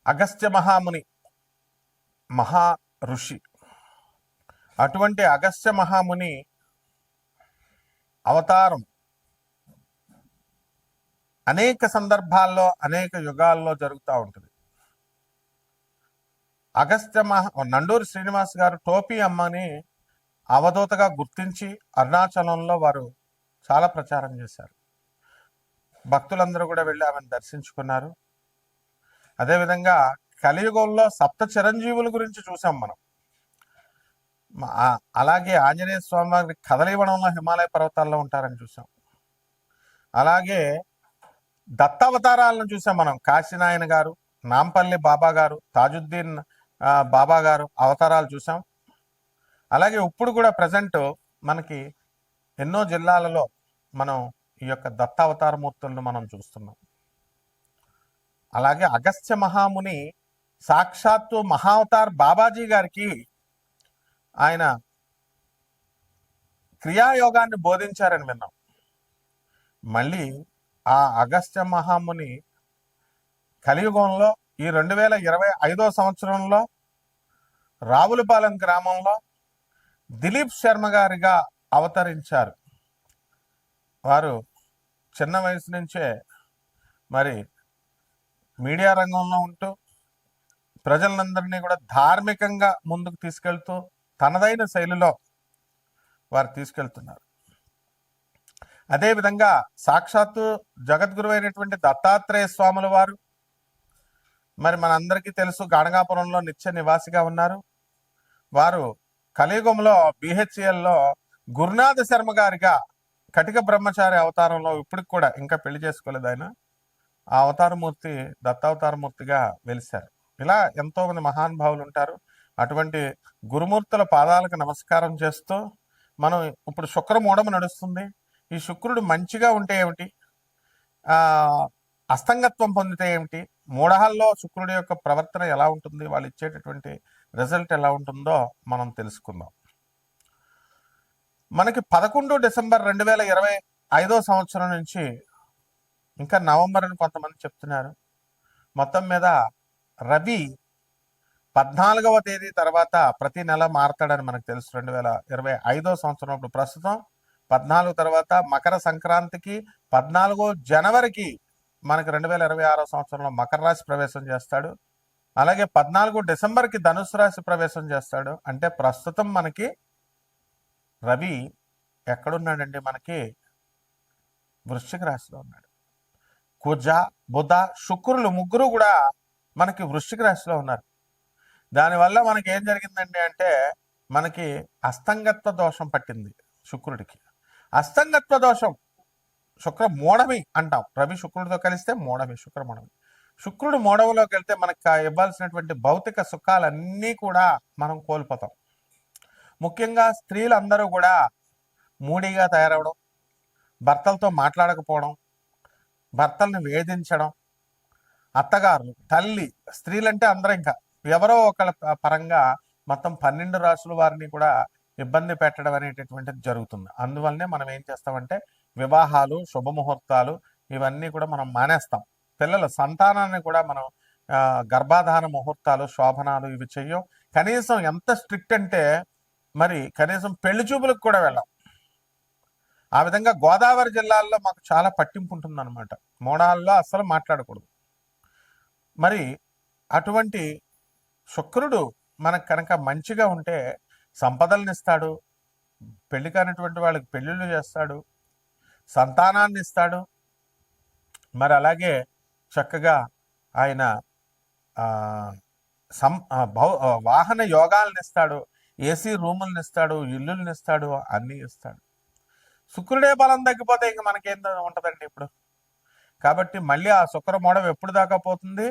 అగస్త్య మహాముని మహా ఋషి. అటువంటి అగస్త్య మహాముని అవతారం అనేక సందర్భాల్లో అనేక యుగాల్లో జరుగుతూ ఉంటుంది. నండూరి శ్రీనివాస్ గారు టోపీ అమ్మని అవధూతగా గుర్తించి అరుణాచలంలో వారు చాలా ప్రచారం చేశారు. భక్తులందరూ కూడా వెళ్ళి ఆమెను దర్శించుకున్నారు. అదేవిధంగా కలియుగంలో సప్త చిరంజీవుల గురించి చూసాం మనం. అలాగే ఆంజనేయ స్వామి వారి కదలివనంలో హిమాలయ పర్వతాల్లో ఉంటారని చూసాం. అలాగే దత్తావతారాలను చూసాం మనం. కాశీనాయన గారు, నాంపల్లి బాబా గారు, తాజుద్దీన్ బాబా గారు అవతారాలు చూసాం. అలాగే ఇప్పుడు కూడా ప్రజెంట్ మనకి ఎన్నో జిల్లాలలో మనం ఈ యొక్క దత్తావతారమూర్తులను మనం చూస్తున్నాం. అలాగే అగస్త్య మహాముని సాక్షాత్తు మహావతార్ బాబాజీ గారికి ఆయన క్రియాయోగాన్ని బోధించారని విన్నాం. మళ్ళీ ఆ అగస్త్య మహాముని కలియుగంలో ఈ 2025 సంవత్సరంలో రావులపాలెం గ్రామంలో దిలీప్ శర్మ గారిగా అవతరించారు. వారు చిన్న వయసు నుంచే మరి మీడియా రంగంలో ఉంటూ ప్రజలందరినీ కూడా ధార్మికంగా ముందుకు తీసుకెళ్తూ తనదైన శైలిలో వారు తీసుకెళ్తున్నారు. అదేవిధంగా సాక్షాత్తు జగద్గురు అయినటువంటి దత్తాత్రేయ స్వాముల వారు మరి మనందరికీ తెలుసు గాణగాపురంలో నిత్య నివాసిగా ఉన్నారు. వారు కలియుగంలో బిహెచ్ఎల్లో గురునాథ శర్మ గారిగా కటిక బ్రహ్మచారి అవతారంలో ఇప్పటికి కూడా ఇంకా పెళ్లి చేసుకోలేదు ఆయన. ఆ అవతారమూర్తి దత్తావతారమూర్తిగా వెలిశారు. ఇలా ఎంతో మంది మహానుభావులు ఉంటారు. అటువంటి గురుమూర్తుల పాదాలకు నమస్కారం చేస్తూ మనం ఇప్పుడు శుక్రమూఢం నడుస్తుంది. ఈ శుక్రుడు మంచిగా ఉంటే ఏమిటి, అస్తంగత్వం పొందితే ఏమిటి, మూఢాల్లో శుక్రుడి యొక్క ప్రవర్తన ఎలా ఉంటుంది, వాళ్ళు ఇచ్చేటటువంటి రిజల్ట్ ఎలా ఉంటుందో మనం తెలుసుకుందాం. మనకి 11 డిసెంబర్ 2025 సంవత్సరం నుంచి ఇంకా నవంబర్ అని కొంతమంది చెప్తున్నారు. మొత్తం మీద రవి 14వ తేదీ తర్వాత ప్రతి నెల మారతాడని మనకు తెలుసు. 2025 సంవత్సరం ఇప్పుడు ప్రస్తుతం 14 తర్వాత మకర సంక్రాంతికి 14 జనవరికి మనకి 2026 సంవత్సరంలో మకర రాశి ప్రవేశం చేస్తాడు. అలాగే 14 డిసెంబర్కి ధనుసు రాశి ప్రవేశం చేస్తాడు. అంటే ప్రస్తుతం మనకి రవి ఎక్కడున్నాడండి? మనకి వృశ్చిక రాశిలో ఉన్నాడు. కుజ, బుధ, శుక్రులు ముగ్గురు కూడా మనకి వృశ్చిక రాశిలో ఉన్నారు. దానివల్ల మనకి ఏం జరిగిందండి అంటే మనకి అస్తంగత్వ దోషం పట్టింది శుక్రుడికి. అస్తంగత్వ దోషం శుక్ర మూఢమి అంటాం. రవి శుక్రుడితో కలిస్తే మూఢమి, శుక్ర మూఢమి. శుక్రుడు మూఢంలోకి వెళ్తే మనకు ఇవ్వాల్సినటువంటి భౌతిక సుఖాలన్నీ కూడా మనం కోల్పోతాం. ముఖ్యంగా స్త్రీలందరూ కూడా మూడీగా తయారవడం, భర్తలతో మాట్లాడకపోవడం, భర్తల్ని వేధించడం, అత్తగారులు, తల్లి, స్త్రీలంటే అందరూ ఇంకా ఎవరో ఒకళ్ళ పరంగా మొత్తం 12 రాసుల వారిని కూడా ఇబ్బంది పెట్టడం అనేటటువంటిది జరుగుతుంది. అందువల్లనే మనం ఏం చేస్తామంటే వివాహాలు, శుభముహూర్తాలు ఇవన్నీ కూడా మనం మానేస్తాం. పిల్లల సంతానాన్ని కూడా మనం గర్భాధాన ముహూర్తాలు, శోభనాలు ఇవి చెయ్యం. కనీసం ఎంత స్ట్రిక్ట్ అంటే మరి కనీసం పెళ్లి చూపులకు కూడా వెళ్ళాం. ఆ విధంగా గోదావరి జిల్లాల్లో మాకు చాలా పట్టింపు ఉంటుందన్నమాట. మోడాల్లో అస్సలు మాట్లాడకూడదు. మరి అటువంటి శుక్రుడు మనకు కనుక మంచిగా ఉంటే సంపదలను ఇస్తాడు, పెళ్లి కానిటువంటి వాళ్ళకి పెళ్ళిళ్ళు చేస్తాడు, సంతానాన్ని ఇస్తాడు. మరి అలాగే చక్కగా ఆయన వాహన యోగాలను ఇస్తాడు, ఏసీ రూములను ఇస్తాడు, ఇల్లులను ఇస్తాడు, అన్నీ ఇస్తాడు. శుక్రుడే బలం తగ్గిపోతే ఇంక మనకేం ఉంటుందండి ఇప్పుడు. కాబట్టి మళ్ళీ ఆ శుక్రమూఢం ఎప్పుడు దాకా పోతుంది?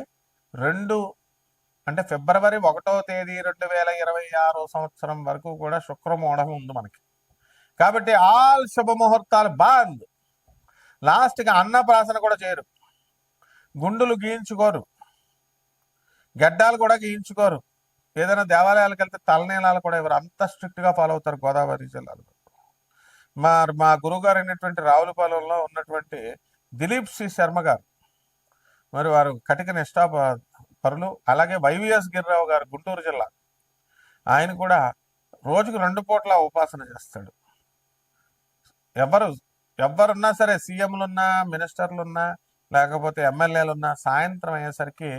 ఫిబ్రవరి 1వ తేదీ 2026 సంవత్సరం వరకు కూడా శుక్రమూఢం ఉంది మనకి. కాబట్టి ఆల్ శుభముహూర్తాలు బంద్. లాస్ట్గా అన్నప్రాసన కూడా చేయరు, గుండులు గీయించుకోరు, గడ్డాలు కూడా గీయించుకోరు. ఏదైనా దేవాలయాలకు వెళ్తే తలనీలాలు కూడా ఎవరు అంత స్ట్రిక్ట్గా ఫాలో అవుతారు గోదావరి జిల్లాలో. మా గురువుగారు అయినటువంటి రావులపాలెంలో ఉన్నటువంటి దిలీప్ సి శర్మ గారు, మరి వారు కటిక నిష్ఠా పరులు. అలాగే వైవిఎస్ గిరిరావు గారు గుంటూరు జిల్లా, ఆయన కూడా రోజుకు 2 పూట్ల ఉపాసన చేస్తాడు. ఎవరున్నా సరే, సీఎంలున్నా, మినిస్టర్లున్నా, లేకపోతే ఎమ్మెల్యేలున్నా, సాయంత్రం అయ్యేసరికి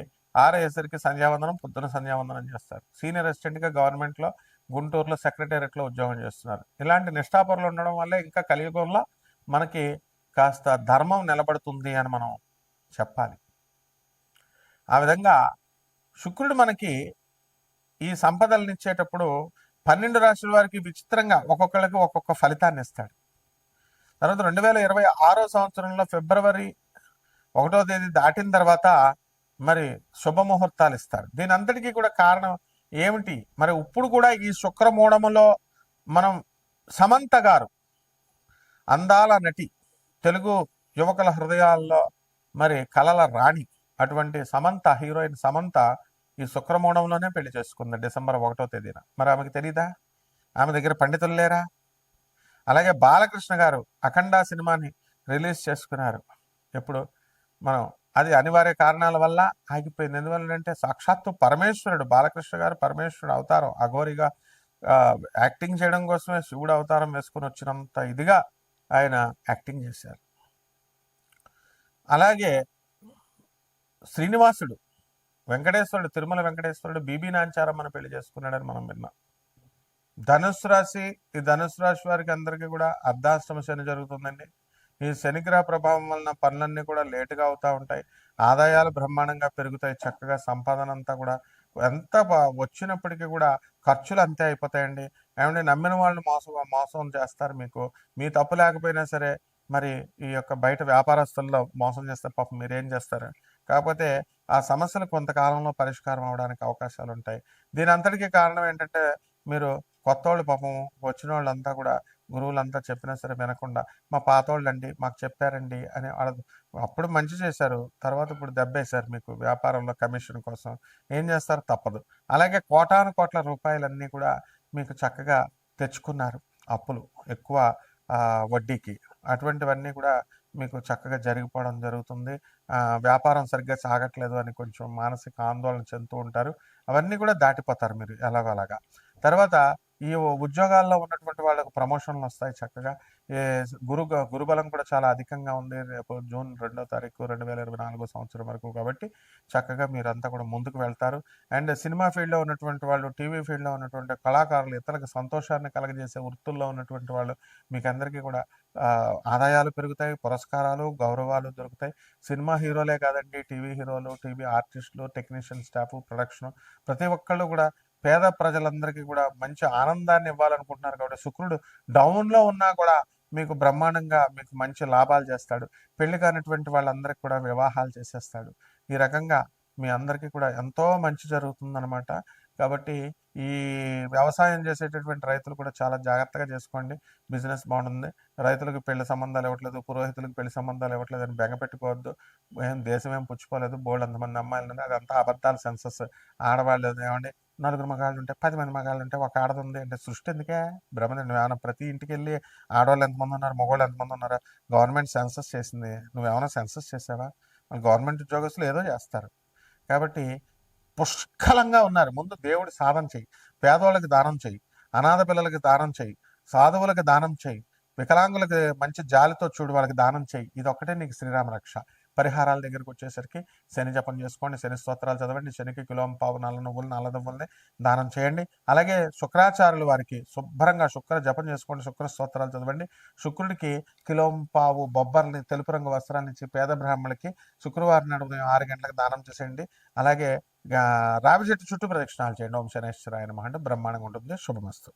6 అయ్యేసరికి సంధ్యావందనం, పొద్దున సంధ్యావందనం చేస్తారు. సీనియర్ అసిస్టెంట్గా గవర్నమెంట్లో గుంటూరులో సెక్రటేరియట్లో ఉద్యోగం చేస్తున్నారు. ఇలాంటి నిష్ఠాపరులు ఉండడం వల్లే ఇంకా కలియుగంలో మనకి కాస్త ధర్మం నిలబడుతుంది అని మనం చెప్పాలి. ఆ విధంగా శుక్రుడు మనకి ఈ సంపదలను ఇచ్చేటప్పుడు 12 రాశుల వారికి విచిత్రంగా ఒక్కొక్కరికి ఒక్కొక్క ఫలితాన్ని ఇస్తాడు. తర్వాత 2026 సంవత్సరంలో ఫిబ్రవరి 1వ తేదీ దాటిన తర్వాత మరి శుభముహూర్తాలు ఇస్తారు. దీని అంతటికీ కూడా కారణం ఏమిటి? మరి ఇప్పుడు కూడా ఈ శుక్రమూఢములో మనం సమంత గారు, అందాల నటి, తెలుగు యువకుల హృదయాల్లో మరి కలల రాణి, అటువంటి సమంత, హీరోయిన్ సమంత ఈ శుక్రమూఢంలోనే పెళ్లి చేసుకుంది డిసెంబర్ 1వ తేదీన. మరి ఆమెకి తెలీదా? ఆమె దగ్గర పండితులు లేరా? అలాగే బాలకృష్ణ గారు అఖండ సినిమాని రిలీజ్ చేసుకున్నారు. ఎప్పుడు మనం అది అనివార్య కారణాల వల్ల ఆగిపోయింది. ఎందువల్లంటే సాక్షాత్తు పరమేశ్వరుడు, బాలకృష్ణ గారు పరమేశ్వరుడు అవతారం, అఘోరిగా యాక్టింగ్ చేయడం కోసమే శివుడు అవతారం వేసుకొని వచ్చినంత ఇదిగా ఆయన యాక్టింగ్ చేశారు. అలాగే శ్రీనివాసుడు, వెంకటేశ్వరుడు, తిరుమల వెంకటేశ్వరుడు బీబీ నాంచారమ్మను పెళ్లి చేసుకున్నాడని మనం విన్నాం. ధనుసు రాశి, ఈ ధనుసు రాశి వారికి అందరికీ కూడా అర్ధాష్టమ శని జరుగుతుందండి. ఈ శనిగ్రహ ప్రభావం వలన పనులన్నీ కూడా లేటుగా అవుతూ ఉంటాయి. ఆదాయాలు బ్రహ్మాండంగా పెరుగుతాయి. చక్కగా సంపాదన అంతా కూడా ఎంత వచ్చినప్పటికీ కూడా ఖర్చులు అంతే అయిపోతాయండి. ఏమంటే నమ్మిన వాళ్ళు మోసం చేస్తారు. మీకు మీ తప్పు లేకపోయినా సరే మరి ఈ యొక్క బయట వ్యాపారస్తుల్లో మోసం చేస్తే పాపం మీరేం చేస్తారు? కాకపోతే ఆ సమస్యలు కొంతకాలంలో పరిష్కారం అవడానికి అవకాశాలు ఉంటాయి. దీని అంతటికీ కారణం ఏంటంటే మీరు కొత్త వాళ్ళు పాపం వచ్చిన వాళ్ళంతా కూడా గురువులంతా చెప్పినా సరే వినకుండా మా పాతోళ్ళండి మాకు చెప్పారండి అని అప్పుడు మంచి చేశారు, తర్వాత ఇప్పుడు దెబ్బేశారు మీకు వ్యాపారంలో కమిషన్ కోసం. ఏం చేస్తారు? తప్పదు. అలాగే కోటాను కోట్ల రూపాయలన్నీ కూడా మీకు చక్కగా తెచ్చుకున్నారు అప్పులు, ఎక్కువ వడ్డీకి. అటువంటివన్నీ కూడా మీకు చక్కగా జరిగిపోవడం జరుగుతుంది. వ్యాపారం సరిగ్గా సాగట్లేదు అని కొంచెం మానసిక ఆందోళన చెందుతూ ఉంటారు. అవన్నీ కూడా దాటిపోతారు మీరు ఎలాగోలాగా. తర్వాత ఈ ఉద్యోగాల్లో ఉన్నటువంటి వాళ్ళకు ప్రమోషన్లు వస్తాయి చక్కగా. గురుబలం కూడా చాలా అధికంగా ఉంది రేపు జూన్ 2వ తారీఖు 2024 సంవత్సరం వరకు. కాబట్టి చక్కగా మీరంతా కూడా ముందుకు వెళ్తారు. అండ్ సినిమా ఫీల్డ్లో ఉన్నటువంటి వాళ్ళు, టీవీ ఫీల్డ్లో ఉన్నటువంటి కళాకారులు, ఇతరులకు సంతోషాన్ని కలగజేసే వృత్తుల్లో ఉన్నటువంటి వాళ్ళు, మీకు అందరికీ కూడా ఆదాయాలు పెరుగుతాయి, పురస్కారాలు, గౌరవాలు దొరుకుతాయి. సినిమా హీరోలే కాదండి, టీవీ హీరోలు, టీవీ ఆర్టిస్టులు, టెక్నీషియన్ స్టాఫ్, ప్రొడక్షన్, ప్రతి ఒక్కళ్ళు కూడా పేద ప్రజలందరికీ కూడా మంచి ఆనందాన్ని ఇవ్వాలనుకుంటున్నారు. కాబట్టి శుక్రుడు డౌన్లో ఉన్నా కూడా మీకు బ్రహ్మాండంగా మీకు మంచి లాభాలు చేస్తాడు. పెళ్లి కానిటువంటి వాళ్ళందరికీ కూడా వివాహాలు చేసేస్తాడు. ఈ రకంగా మీ అందరికీ కూడా ఎంతో మంచి జరుగుతుందన్నమాట. కాబట్టి ఈ వ్యవసాయం చేసేటటువంటి రైతులు కూడా చాలా జాగ్రత్తగా చేసుకోండి. బిజినెస్ బాగుంటుంది. రైతులకు పెళ్లి సంబంధాలు ఇవ్వట్లేదు, పురోహితులకు పెళ్లి సంబంధాలు ఇవ్వట్లేదు అని బెంగ పెట్టుకోవద్దు. దేశం ఏం పుచ్చుకోలేదు, బోల్డ్ అంతమంది అమ్మాయిలు, అదంతా అబద్ధాలు. సెన్సస్ ఆడవాళ్ళు ఏమండి 4 మగాళ్ళు ఉంటే 10 మంది మగాళ్ళు ఉంటే ఒక ఆడది ఉంది అంటే సృష్టి ఎందుకే? ఏమైనా ప్రతి ఇంటికి వెళ్ళి ఆడవాళ్ళు ఎంతమంది ఉన్నారు, మగవాళ్ళు ఎంతమంది ఉన్నారు? గవర్నమెంట్ సెన్సస్ చేసింది, నువ్వేమైనా సెన్సస్ చేసావా? గవర్నమెంట్ ఉద్యోగస్తులు ఏదో చేస్తారు. కాబట్టి పుష్కలంగా ఉన్నారు. ముందు దేవుడి సాధన చెయ్యి, పేదవాళ్ళకి దానం చెయ్యి, అనాథ పిల్లలకి దానం చెయ్యి, సాధువులకు దానం చెయ్యి, వికలాంగులకు మంచి జాలితో చూడు, వాళ్ళకి దానం చెయ్యి. ఇది ఒక్కటే నీకు శ్రీరామ రక్ష. పరిహారాల దగ్గరికి వచ్చేసరికి శని జపం చేసుకోండి, శని స్తోత్రాలు చదవండి, శనికి కిలోంపావు నల్ల నువ్వులు, నల్ల నువ్వుల్ని దానం చేయండి. అలాగే శుక్రాచార్యుల వారికి శుభ్రంగా శుక్ర జపం చేసుకోండి, శుక్ర స్తోత్రాలు చదవండి. శుక్రుడికి కిలోంపావు బొబ్బర్ని, తెలుపు రంగు వస్త్రాన్ని ఇచ్చి పేద బ్రాహ్మణులకి శుక్రవారం నాడు 6 గంటలకు దానం చేసేయండి. అలాగే రావి చెట్టు చుట్టూ ప్రదక్షిణాలు చేయండి. ఓం శనేశ్వరాయ నమః అంటే బ్రహ్మాండంగా ఉంటుంది. శుభమస్తు.